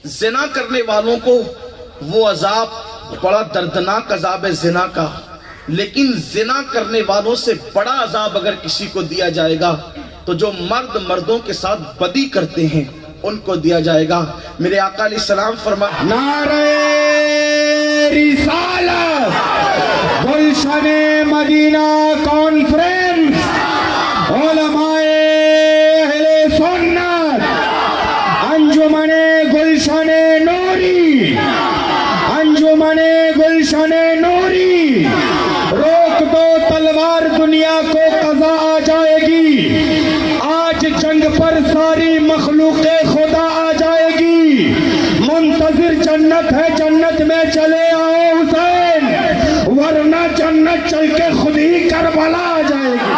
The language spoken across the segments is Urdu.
زنا کرنے والوں کو وہ عذاب بڑا دردناک عذاب ہے زنا کا، لیکن زنا کرنے والوں سے بڑا عذاب اگر کسی کو دیا جائے گا تو جو مرد مردوں کے ساتھ بدی کرتے ہیں ان کو دیا جائے گا۔ میرے آقا علیہ السلام فرمایا نعرہ رسالت، گلشن مدینہ کانفرنس، علماء اہل سنت، انجمن گلشن نوری، انجمن گلشن نوری، روک دو تلوار دنیا کو قضا آ جائے گی، آج جنگ پر ساری مخلوق خدا آ جائے گی، منتظر جنت ہے، جنت میں چلے آؤ حسین، ورنہ جنت چل کے خود ہی کربلا آ جائے گی۔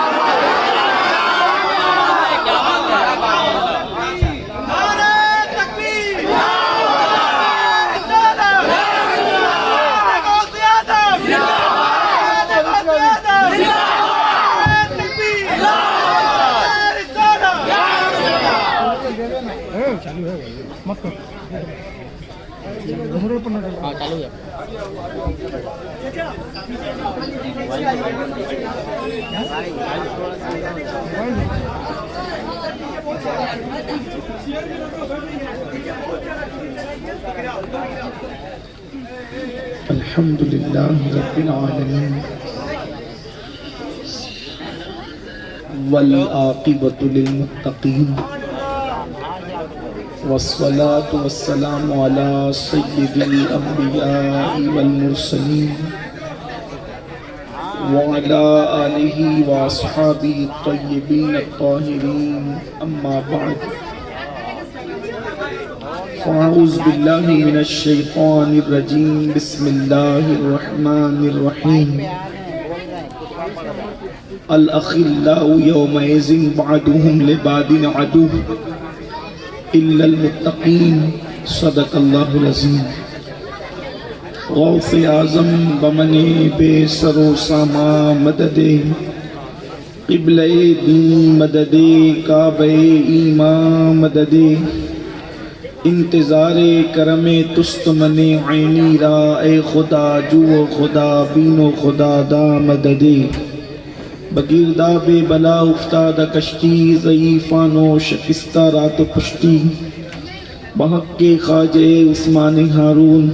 الحمدللہ رب العالمین والعاقبۃ للمتقین والصلاة والسلام علی سید الانبیاء والمرسلین وعلی آلہ واصحابہ الطیبین الطاہرین، اما بعد فاعوذ باللہ من الشیطان الرجیم، بسم اللہ الرحمن الرحیم۔ الاخلاء یومئذ بعضهم لبعض عدو الا المتقین، صدق اللہ العظیم۔ غوث اعظم بمن بے سر و ساما مدد، قبلہ دین مدد، کعبہ ایمان مدد، انتظار کرم تست من عینی را، اے خدا جو خدا بین خدا دا مدد۔ بگیرداب بلا افتاد کشتی، ضعیفان و شکستہ رات پشتی، بحق کے خواجہ عثمان ہارون،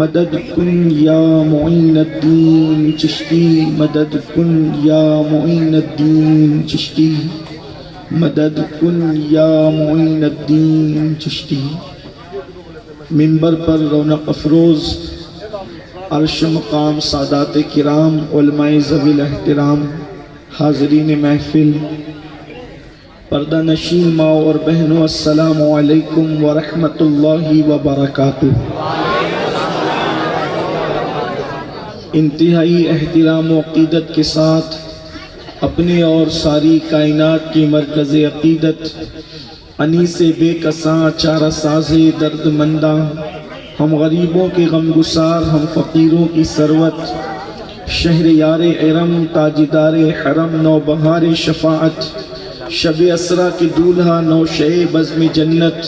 مدد کن یا معین الدین چشتی، مدد کن یا معین الدین چشتی، مدد کن یا معین الدین چشتی۔ منبر پر رونق افروز، عرش مقام سادات کرام، علماء ذوی الاحترام، حاضرین محفل، پردہ نشین ماں اور بہنوں، السلام علیکم ورحمۃ اللہ وبرکاتہ۔ انتہائی احترام و عقیدت کے ساتھ اپنے اور ساری کائنات کی مرکز عقیدت، انیس بے کساں چارہ ساز درد منداں، ہم غریبوں کے غم گسار، ہم فقیروں کی ثروت، شہر یار ارم، تاجدار حرم، نوبہار شفاعت، شب اسرا کے دولہا، نوشہ بزم جنت،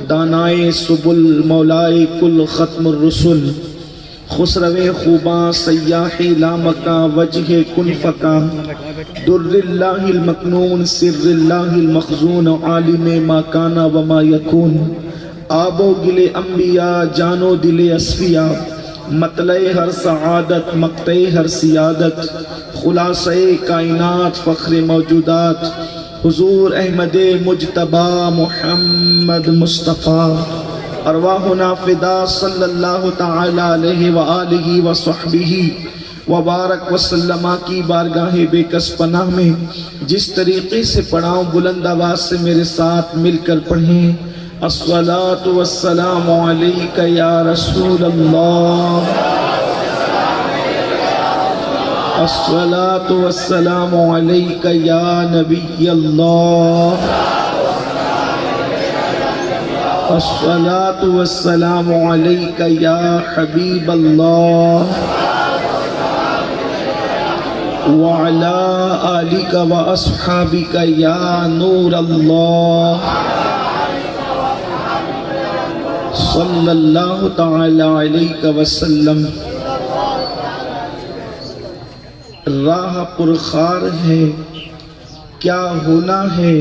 دانائے سبل، مولائے کل ختم الرسل، خسرو خوباں، سیاح لامکاں، وجہ کن فکاں، در اللہ المکنون، سر اللہ المخزون، عالم ما کانا وما یکون، آب و گل انبیاء، جان و دل اصفیاء، مطلع ہر سعادت، مقطع ہر سیادت، خلاصہ کائنات، فخر موجودات، حضور احمد مجتبی محمد مصطفیٰ، ارواحنا فدا صلی اللہ تعالی علیہ وآلہ وصحبہ وبارک وسلم کی بارگاہ بے کس پناہ میں جس طریقے سے پڑھاؤں، بلند آواز سے میرے ساتھ مل کر پڑھیں۔ الصلاة والسلام علیک یا رسول اللہ، الصلاة والسلام علیک یا نبی اللہ، الصلاة والسلام علیک یا حبیب اللہ، وعلی آلک و اصحابک یا نور اللہ، صلی اللہ تعالی علیہ وسلم۔ راہ پرخار ہے کیا ہونا ہے،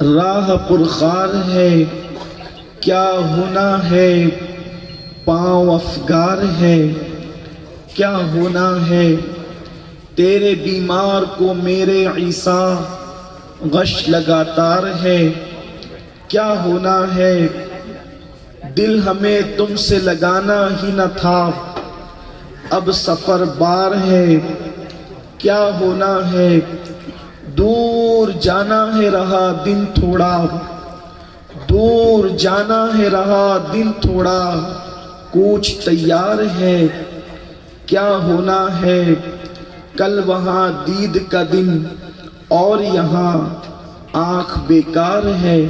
راہ پرخار ہے کیا ہونا ہے، پاؤں افگار ہے کیا ہونا ہے، تیرے بیمار کو میرے عیسیٰ غش لگاتار ہے کیا ہونا ہے، دل ہمیں تم سے لگانا ہی نہ تھا اب سفر بار ہے کیا ہونا ہے، دور جانا ہے رہا دن تھوڑا، دور جانا ہے رہا دن تھوڑا، کوچ تیار ہے کیا ہونا ہے، کل وہاں دید کا دن اور یہاں آنکھ بیکار ہے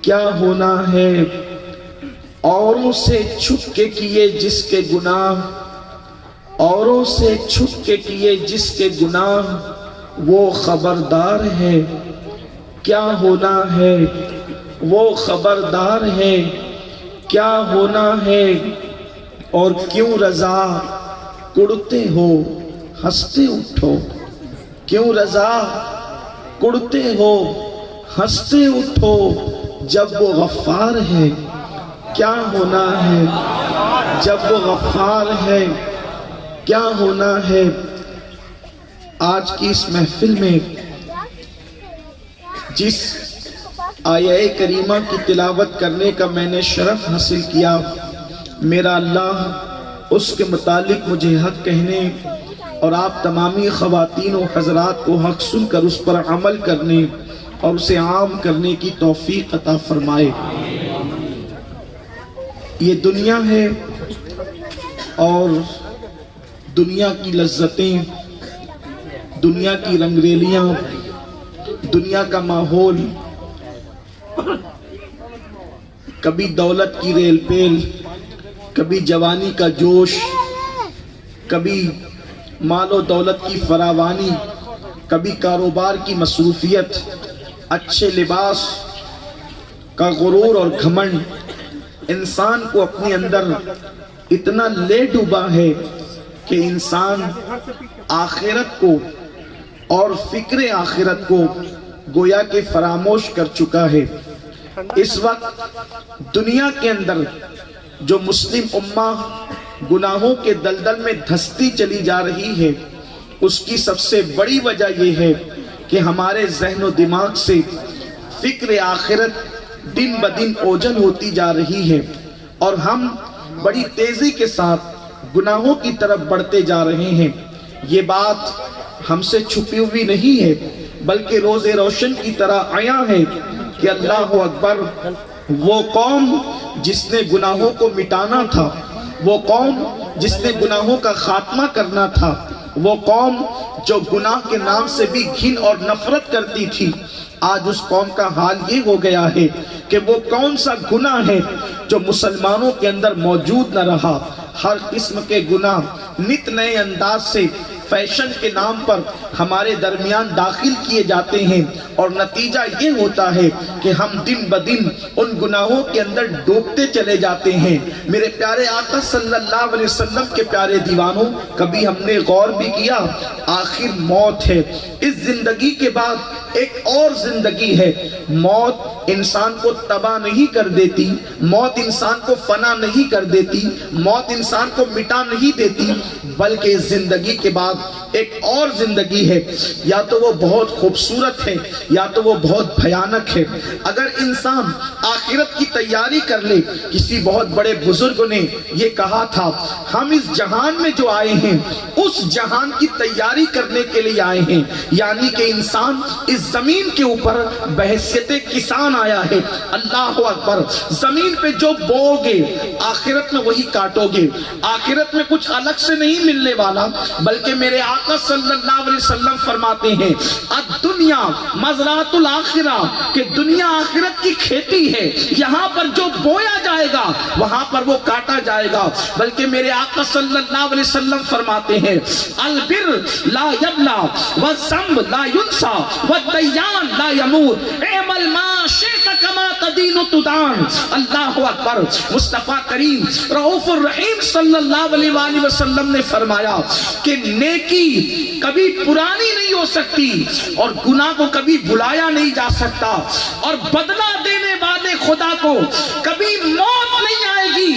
کیا ہونا ہے، اوروں سے چھپ کے کیے جس کے گناہ، اوروں سے چھپ کے کیے جس کے گناہ، وہ خبردار ہے کیا ہونا ہے، وہ خبردار ہے کیا ہونا ہے، اور کیوں رضا کڑتے ہو ہنستے اٹھو، کیوں رضا کڑتے ہو ہنستے اٹھو، جب وہ غفار ہے کیا ہونا ہے، جب وہ غفار ہے کیا ہونا ہے۔ آج کی اس محفل میں جس آیہ کریمہ کی تلاوت کرنے کا میں نے شرف حاصل کیا، میرا اللہ اس کے متعلق مجھے حق کہنے اور آپ تمامی خواتین و حضرات کو حق سن کر اس پر عمل کرنے اور اسے عام کرنے کی توفیق عطا فرمائے۔ یہ دنیا ہے اور دنیا کی لذتیں، دنیا کی رنگریلیاں، دنیا کا ماحول، کبھی دولت کی ریل پیل، کبھی جوانی کا جوش، کبھی مال و دولت کی فراوانی، کبھی کاروبار کی مصروفیت، اچھے لباس کا غرور اور گھمنڈ انسان کو اپنے اندر اتنا لے ڈوبا ہے کہ انسان آخرت کو اور فکر آخرت کو گویا کہ فراموش کر چکا ہے۔ اس وقت دنیا کے اندر جو مسلم امہ گناہوں کے دلدل میں دھستی چلی جا رہی ہے، اس کی سب سے بڑی وجہ یہ ہے کہ ہمارے ذہن و دماغ سے فکر آخرت دن بدن اوجھل ہوتی جا رہی ہے، اور ہم بڑی تیزی کے ساتھ گناہوں کی طرف بڑھتے جا رہے ہیں۔ یہ بات ہم سے چھپی ہوئی نہیں ہے، بلکہ روز روشن کی طرح عیاں ہے کہ اللہ اکبر، وہ قوم جس نے گناہوں کو مٹانا تھا، وہ قوم جس نے گناہوں کا خاتمہ کرنا تھا، وہ قوم جو گناہ کے نام سے بھی گھن اور نفرت کرتی تھی، آج اس قوم کا حال یہ ہو گیا ہے کہ وہ کون سا گناہ ہے جو مسلمانوں کے اندر موجود نہ رہا۔ ہر قسم کے گناہ نت نئے انداز سے فیشن کے نام پر ہمارے درمیان داخل کیے جاتے ہیں، اور نتیجہ یہ ہوتا ہے کہ ہم دن بدن ان گناہوں کے اندر ڈوبتے چلے جاتے ہیں۔ میرے پیارے آقا صلی اللہ علیہ وسلم کے پیارے دیوانوں، کبھی ہم نے غور بھی کیا، آخر موت ہے، اس زندگی کے بعد ایک اور زندگی ہے۔ موت انسان کو تباہ نہیں کر دیتی، موت انسان کو فنا نہیں کر دیتی، موت انسان کو مٹا نہیں دیتی، بلکہ زندگی کے بعد ایک اور زندگی ہے۔ یا تو وہ بہت خوبصورت ہے یا تو وہ بہت بھیانک ہے۔ اگر انسان آخرت کی تیاری کر لے، کسی بہت بڑے بزرگ نے یہ کہا تھا، ہم اس جہان میں جو آئے ہیں اس جہان کی تیاری کرنے کے لیے آئے ہیں، یعنی کہ انسان اس زمین کے اوپر بحیثیت کسان آیا ہے۔ اللہ اکبر، زمین پہ جو بو گے آخرت میں وہی کاٹو گے، آخرت میں کچھ الگ سے نہیں ملنے والا، بلکہ میرے آقا صلی اللہ علیہ وسلم فرماتے ہیں الدنیا مزرعۃ الآخرہ، کہ دنیا آخرت کی کھیتی ہے، یہاں پر جو بویا جائے گا وہاں پر وہ کاٹا جائے گا۔ بلکہ میرے آقا صلی اللہ علیہ وسلم فرماتے ہیں البر لا یبلا والذنب لا ینسا والدیان لا یموت، اعمل ما شئت کما تدین تدان. اللہ اکبر. مصطفیٰ کریم رؤوف الرحیم صلی اللہ علیہ وآلہ وسلم نے فرمایا کہ نیکی کبھی پرانی نہیں ہو سکتی اور گناہ کو کبھی بلایا نہیں جا سکتا، اور بدلہ دینے والے خدا کو کبھی موت نہیں آئے گی.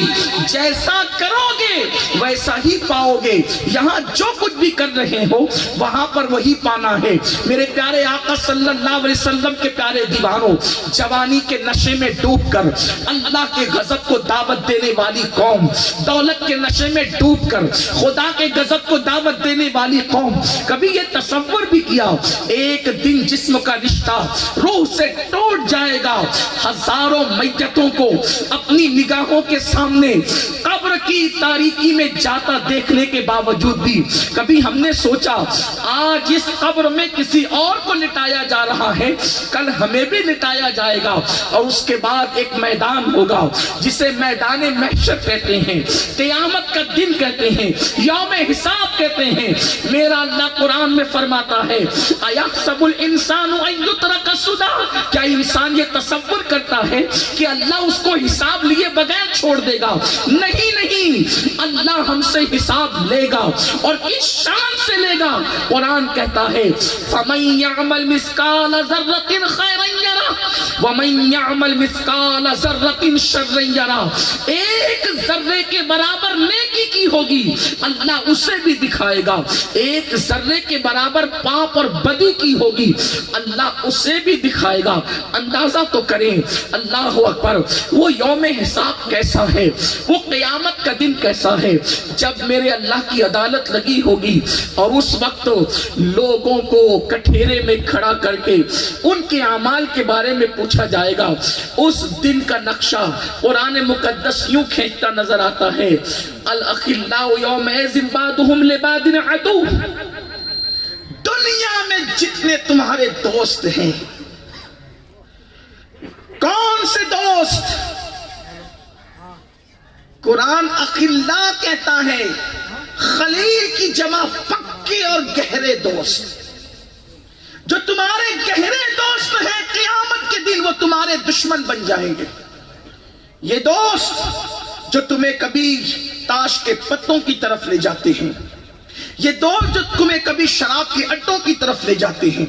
جیسا کرو گے ویسا ہی پاؤ گے. یہاں جو کچھ بھی کر رہے ہو وہاں پر وہی پانا ہے. میرے پیارے آقا صلی اللہ علیہ وسلم کے پیارے دیوانوں، جوانی کے نشے میں ڈوب کر اللہ کے غضب کو دعوت دینے والی قوم، دولت کے نشے میں ڈوب کر خدا کے غضب کو دعوت دینے والی قوم، کبھی یہ تصور بھی کیا ایک دن جسم کا رشتہ روح سے ٹوٹ جائے گا؟ ہزاروں میتوں کو اپنی نگاہوں کے سامنے قبر کی تاریکی میں جاتا دیکھنے کے باوجود بھی کبھی ہم نے سوچا آج اس قبر میں کسی اور کو لٹایا جا رہا ہے، کل ہمیں بھی لٹایا جائے گا، اور اس کے بعد ایک میدان ہوگا جسے میدان محشر کہتے ہیں، قیامت کا دن کہتے ہیں، یوم حساب کہتے ہیں. میرا اللہ قرآن میں فرماتا ہے اَيَحْسَبُ الْإِنسَانُ أَن يُتْرَكَ سُدًى، کیا انسان یہ تصور کرتا ہے کہ اللہ اس کو حساب لیے بغیر چھوڑ دے گا؟ نہیں نہیں، اللہ ہم سے حساب لے گا اور کس شان سے لے گا. قرآن کہتا ہے فَمَن يَعْمَلْ مِثْقَالَ ذَرَّةٍ خَيْرًا يَرَهُ وَمَن يَعْمَلْ مِثْقَالَ ذَرَّةٍ شَرًّا يَرَهُ. ایک ذرے کے برابر نیکی کی ہوگی اللہ اسے بھی دکھائے گا، ایک ذرے کے برابر پاپ اور بدی کی ہوگی اللہ اسے بھی دکھائے گا. اندازہ تو کریں اللہ اکبر، وہ یوم حساب کیسا ہے، وہ قیامت کا دن کیسا ہے جب میرے اللہ کی عدالت لگی ہوگی اور اس وقت لوگوں کو کٹھیرے میں کھڑا کر کے ان کے اعمال کے بارے میں پوچھا جائے گا. اس دن کا نقشہ قرآن مقدس یوں کھینچتا نظر آتا ہے الاخلاء یومئذ بعضهم لبعض عدو. دنیا میں جتنے تمہارے دوست ہیں، کون سے دوست؟ قرآن اخلاء کہتا ہے، خلیل کی جمع پکے اور گہرے دوست. جو تمہارے گہرے دوست ہیں قیامت کے دن وہ تمہارے دشمن بن جائیں گے. یہ دوست جو تمہیں کبھی تاش کے پتوں کی طرف لے جاتے ہیں، یہ دوست جو تمہیں کبھی شراب کے اڈوں کی طرف لے جاتے ہیں،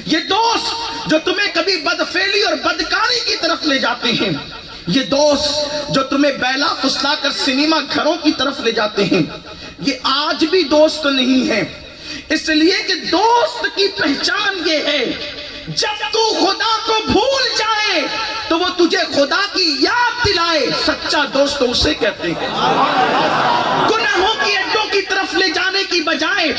یہ دوست جو تمہیں کبھی بدفعلی اور بدکاری کی طرف لے جاتے ہیں، یہ دوست جو تمہیں بیلا پھسلا کر سنیما گھروں کی طرف لے جاتے ہیں، یہ آج بھی دوست نہیں ہے. اس لیے کہ دوست کی پہچان یہ ہے جب تو خدا کو بھول جائے تو وہ تجھے خدا کی یاد دلائے. سچا دوست اسے کہتے ہیں. گناہوں کی اڈوں کی طرف لے جانے کی بجائے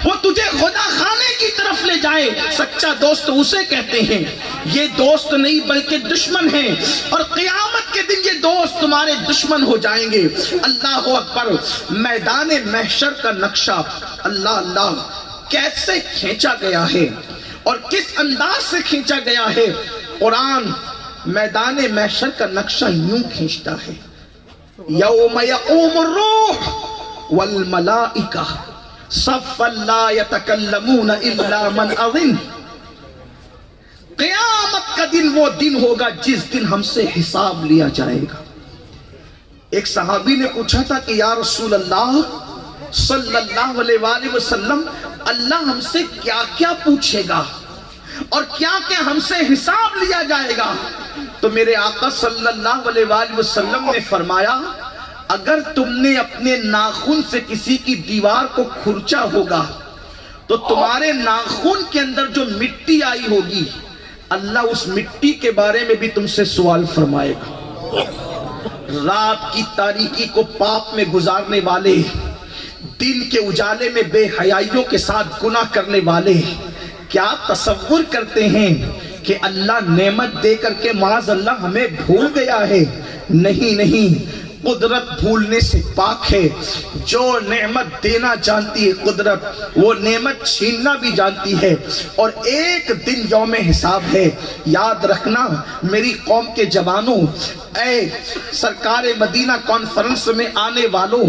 وہ تجھے خدا خانے کی طرف لے جائے، سچا دوست اسے کہتے ہیں. یہ دوست نہیں بلکہ دشمن ہیں، اور قیامت کے دن یہ دوست تمہارے دشمن ہو جائیں گے. اللہ اکبر. میدان محشر کا نقشہ اللہ اللہ کیسے کھینچا گیا ہے اور کس انداز سے کھینچا گیا ہے. قرآن میدان محشر کا نقشہ یوں کھینچتا ہے یوم یقوم الروح والملائکہ صفا لا یتکلمون الا من اذن. قیامت کا دن وہ دن ہوگا جس دن ہم سے حساب لیا جائے گا. ایک صحابی نے پوچھا تھا کہ یا رسول اللہ صلی اللہ علیہ وآلہ وسلم، اللہ ہم سے کیا کیا پوچھے گا اور کیا کیا ہم سے حساب لیا جائے گا؟ تو میرے آقا صلی اللہ علیہ وآلہ وسلم نے فرمایا اگر تم نے اپنے ناخن سے کسی کی دیوار کو کھرچا ہوگا تو تمہارے ناخن کے اندر جو مٹی آئی ہوگی اللہ اس مٹی کے بارے میں بھی تم سے سوال فرمائے گا. رات کی تاریکی کو پاپ میں گزارنے والے، دن کے اجالے میں بے حیائیوں کے ساتھ گناہ کرنے والے کیا تصور کرتے ہیں کہ اللہ نعمت دے کر کے معاذ اللہ ہمیں بھول گیا ہے؟ نہیں نہیں، قدرت بھولنے سے پاک ہے. جو نعمت دینا جانتی ہے قدرت، وہ نعمت چھیننا بھی جانتی ہے. اور ایک دن یوم حساب ہے. یاد رکھنا میری قوم کے جوانوں، اے سرکار مدینہ کانفرنس میں آنے والوں،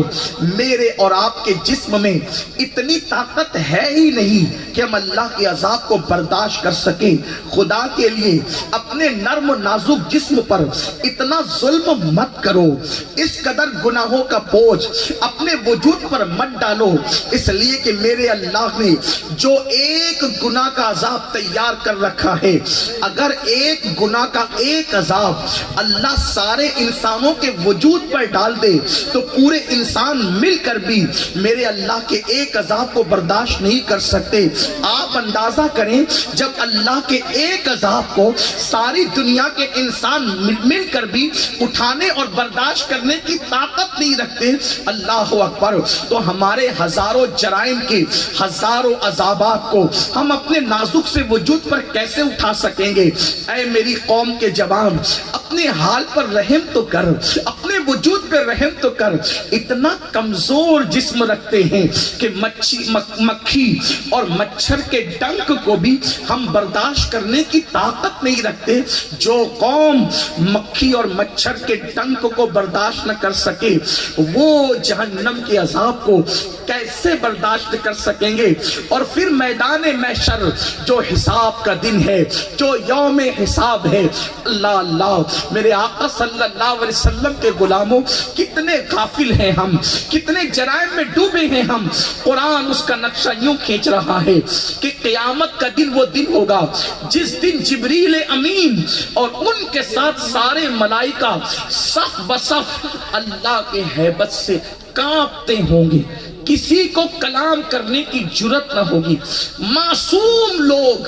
میرے اور آپ کے جسم میں اتنی طاقت ہے ہی نہیں کہ ہم اللہ کے عذاب کو برداشت کر سکیں۔ خدا کے لیے اپنے نرم و نازک جسم پر اتنا ظلم مت کرو، اس قدر گناہوں کا بوجھ اپنے وجود پر مت ڈالو، اس لیے کہ میرے اللہ نے جو ایک گناہ کا عذاب تیار کر رکھا ہے، اگر ایک گناہ کا ایک عذاب اللہ سارے انسانوں کے وجود پر ڈال دے تو پورے انسان مل کر بھی میرے اللہ کے ایک عذاب کو برداشت نہیں کر سکتے۔ آپ اندازہ کریں، جب اللہ کے ایک عذاب کو ساری دنیا کے انسان مل کر بھی اٹھانے اور برداشت کرنے کی طاقت نہیں رکھتے، اللہ اکبر، تو ہمارے ہزاروں جرائم کے ہزاروں عذابات کو ہم اپنے نازک سے وجود پر کیسے اٹھا سکیں گے؟ اے میری قوم کے جوان، اپنے حال پر رحم تو کر، اپنے وجود پر رحم تو کر۔ اتنا کمزور جسم رکھتے ہیں کہ مکھی اور مچھر کے ڈنک کو بھی ہم برداشت کرنے کی طاقت نہیں رکھتے۔ جو قوم مکھی اور مچھر کے ڈنک کو برداشت نہ کر سکے، وہ جہنم کے عذاب کو کیسے برداشت کر سکیں گے؟ اور پھر میدان محشر جو حساب کا دن ہے، جو یوم حساب ہے، اللہ اللہ، میرے آقا صلی اللہ علیہ وسلم کے غلاموں، کتنے غافل ہیں ہم، کتنے جرائم میں ڈوبے ہیں ہم۔ قرآن اس کا نقشہ یوں کھینچ رہا ہے کہ قیامت کا دن وہ دن ہوگا جس دن جبریل امین اور ان کے ساتھ سارے ملائکہ صف بصف اللہ کے ہیبت سے کانپتے ہوں گے، کسی کو کلام کرنے کی جرت نہ ہوگی۔ معصوم لوگ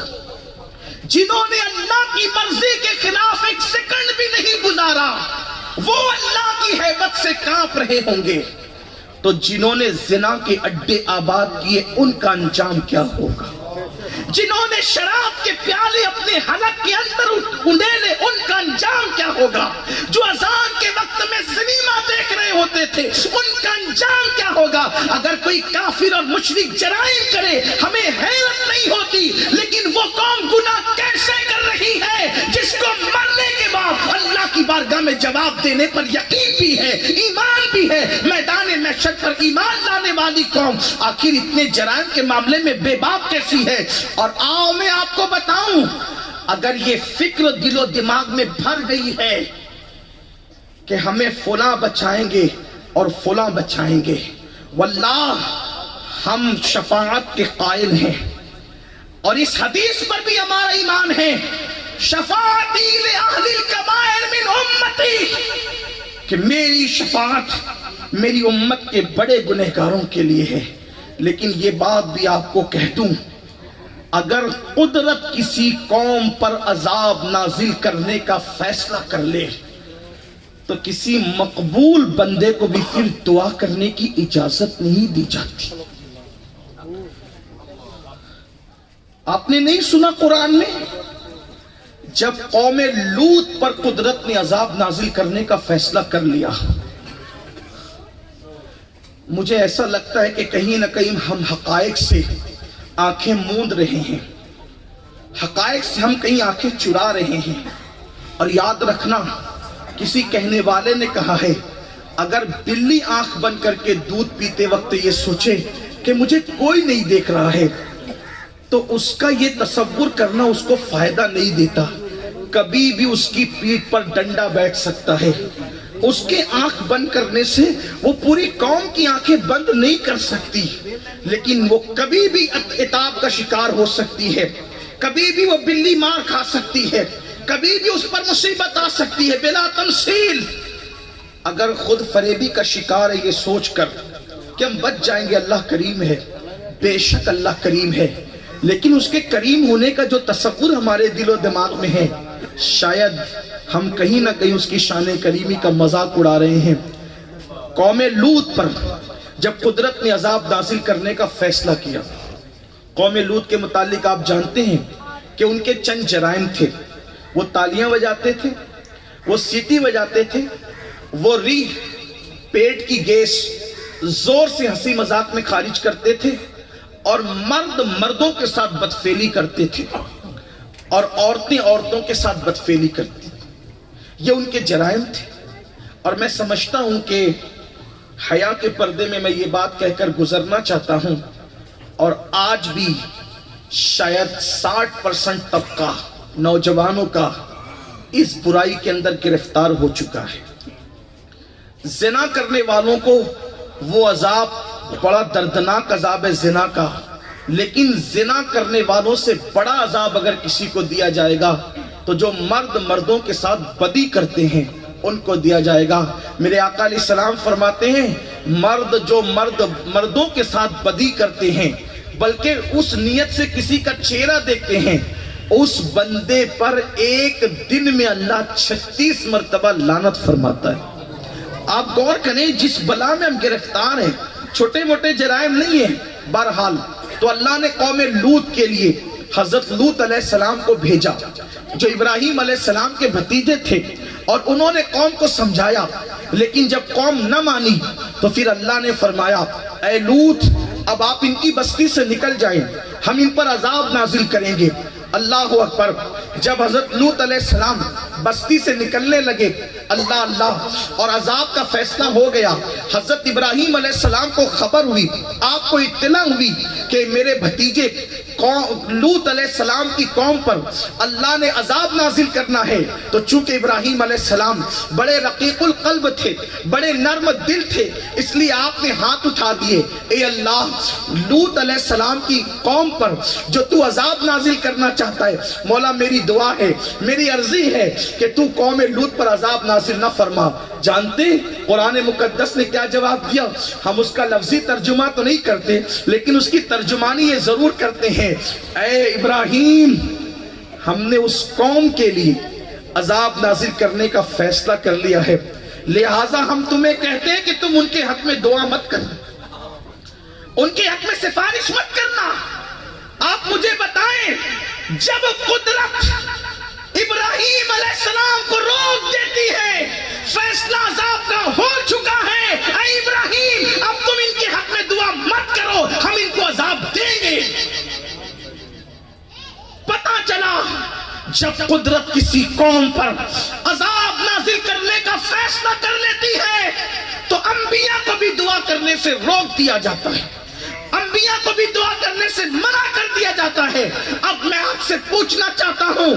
جنہوں نے اللہ کی مرضی کے خلاف ایک سیکنڈ بھی نہیں گزارا، وہ اللہ کی ہیبت سے کانپ رہے ہوں گے۔ تو جنہوں نے زنا کے اڈے آباد کیے، ان کا انجام کیا ہوگا؟ جنہوں نے شراب کے پیالے اپنے حلق کے اندر انڈیلے، ان کا انجام کیا ہوگا؟ جو اذان کے وقت میں سنیما دیکھ رہے ہوتے تھے، ان کا انجام کیا ہوگا؟ اگر کوئی کافر اور مشرک جرائم کرے، ہمیں حیرت نہیں ہوتی، لیکن وہ قوم گناہ کیسے کر رہی ہے جس کو مرنے کے بعد اللہ کی بارگاہ میں جواب دینے پر یقین بھی ہے، ایمان بھی ہے، میدان محشر پر ایمان لانے والی قوم آخر اتنے جرائم کے معاملے میں بے باک کیسی ہے؟ اور آؤ میں آپ کو بتاؤں، اگر یہ فکر دل و دماغ میں بھر گئی ہے کہ ہمیں فلاں بچائیں گے اور فلاں بچائیں گے، واللہ ہم شفاعت کے قائل ہیں، اور اس حدیث پر بھی ہمارا ایمان ہے، شفاعتی لأہل الکبائر من امتی، کہ میری شفاعت میری امت کے بڑے گنہگاروں کے لیے ہے۔ لیکن یہ بات بھی آپ کو کہہ دوں، اگر قدرت کسی قوم پر عذاب نازل کرنے کا فیصلہ کر لے تو کسی مقبول بندے کو بھی پھر دعا کرنے کی اجازت نہیں دی جاتی۔ آپ نے نہیں سنا قرآن میں جب قوم لوط پر قدرت نے عذاب نازل کرنے کا فیصلہ کر لیا؟ مجھے ایسا لگتا ہے کہ کہیں نہ کہیں ہم حقائق سے آنکھیں موند رہے ہیں، حقائق سے ہم کہیں آنکھیں چرا رہے ہیں۔ اور یاد رکھنا، کسی کہنے والے نے کہا ہے، اگر بلی آنکھ بند کر کے دودھ پیتے وقت یہ سوچے کہ مجھے کوئی نہیں دیکھ رہا ہے، تو اس کا یہ تصور کرنا اس کو فائدہ نہیں دیتا۔ کبھی بھی اس کی پیٹھ پر ڈنڈا بیٹھ سکتا ہے، اس کے آنکھ بند کرنے سے وہ پوری قوم کی آنکھیں بند نہیں کر سکتی، لیکن وہ کبھی بھی عتاب کا شکار ہو سکتی ہے، کبھی بھی وہ بلی مار کھا سکتی ہے، کبھی بھی اس پر مصیبت آ سکتی ہے بلا تمثیل۔ اگر خود فریبی کا شکار ہے یہ سوچ کر کہ ہم بچ جائیں گے، اللہ کریم ہے، بے شک اللہ کریم ہے، لیکن اس کے کریم ہونے کا جو تصور ہمارے دل و دماغ میں ہے، شاید ہم کہیں نہ کہیں اس کی شان کریمی کا مذاق اڑا رہے ہیں۔ قوم لوط پر جب قدرت نے عذاب نازل کرنے کا فیصلہ کیا، قوم لوط کے متعلق آپ جانتے ہیں کہ ان کے چند جرائم تھے۔ وہ تالیاں بجاتے تھے، وہ سیٹی بجاتے تھے، وہ ریح پیٹ کی گیس زور سے ہنسی مذاق میں خارج کرتے تھے، اور مرد مردوں کے ساتھ بدفعلی کرتے تھے، اور عورتیں عورتوں کے ساتھ بدفعلی کرتی تھی۔ یہ ان کے جرائم تھے. اور میں سمجھتا ہوں کہ حیا کے پردے میں یہ بات کہہ کر گزرنا چاہتا ہوں، اور آج بھی شاید 60% طبقہ نوجوانوں کا اس برائی کے اندر گرفتار ہو چکا ہے. زنا کرنے والوں کو وہ عذاب بڑا دردناک عذاب ہے زنا کا، لیکن زنا کرنے والوں سے بڑا عذاب اگر کسی کو دیا جائے گا تو جو مرد مردوں کے ساتھ بدی کرتے ہیں ان کو دیا جائے گا. میرے آقا علیہ السلام فرماتے ہیں جو مردوں کے ساتھ بدی کرتے ہیں بلکہ اس نیت سے کسی کا چہرہ دیکھتے ہیں، اس بندے پر ایک دن میں اللہ 36 مرتبہ لعنت فرماتا ہے. آپ غور کریں جس بلا میں ہم گرفتار ہیں، چھوٹے موٹے جرائم نہیں ہیں. بہرحال تو اللہ نے قوم لوط کے لیے حضرت لوط علیہ السلام کو بھیجا جو ابراہیم علیہ السلام کے بھتیجے تھے، اور انہوں نے قوم کو سمجھایا، لیکن جب قوم نہ مانی تو پھر اللہ نے فرمایا اے لوط اب آپ ان کی بستی سے نکل جائیں، ہم ان پر عذاب نازل کریں گے. اللہ اکبر. جب حضرت لوط علیہ السلام بستی سے نکلنے لگے اللہ اور عذاب کا فیصلہ ہو گیا، حضرت ابراہیم علیہ السلام کو خبر ہوئی، آپ کو اطلاع ہوئی کہ میرے بھتیجے لوط علیہ السلام کی قوم پر اللہ نے عذاب نازل کرنا ہے. تو چونکہ ابراہیم علیہ السلام بڑے رقیق القلب تھے، بڑے نرم دل تھے، اس لیے آپ نے ہاتھ اٹھا دیے، اے اللہ لوط علیہ السلام کی قوم پر جو تو عذاب نازل کرنا چاہتا ہے، مولا میری دعا ہے، میری عرضی ہے کہ تو قوم لوط پر عذاب نازل نہ فرما. جانتے قرآن مقدس نے کیا جواب دیا؟ ہم اس کا لفظی ترجمہ تو نہیں کرتے لیکن اس کی ترجمانی یہ ضرور کرتے ہیں، اے ابراہیم ہم نے اس قوم کے لیے عذاب نازل کرنے کا فیصلہ کر لیا ہے، لہٰذا ہم تمہیں کہتے ہیں کہ تم ان کے حق میں دعا مت کرنا، ان کے حق میں سفارش مت کرنا. آپ مجھے بتائیں جب قدرت ابراہیم علیہ السلام کو روک دیتی ہے، فیصلہ عذاب کا ہو چکا ہے، اے ابراہیم اب تم ان کے حق میں دعا مت کرو، ہم ان کو عذاب دیں گے. پتہ چلا جب قدرت کسی قوم پر عذاب نازل کرنے کا فیصلہ کر لیتی ہے تو انبیاء کو بھی دعا کرنے سے روک دیا جاتا ہے، انبیاء کو بھی دعا کرنے سے منع کر دیا جاتا ہے. اب میں آپ سے پوچھنا چاہتا ہوں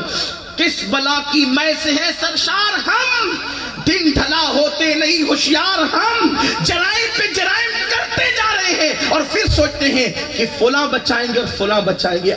کس بلا کی میں سے ہے سرشار ہم؟ دن ڈھلا ہوتے نہیں ہوشیار ہم، جرائم پہ جرائم کرتے جا رہے ہیں اور پھر سوچتے ہیں کہ فلاں بچائیں گے اور فلاں بچائیں گے.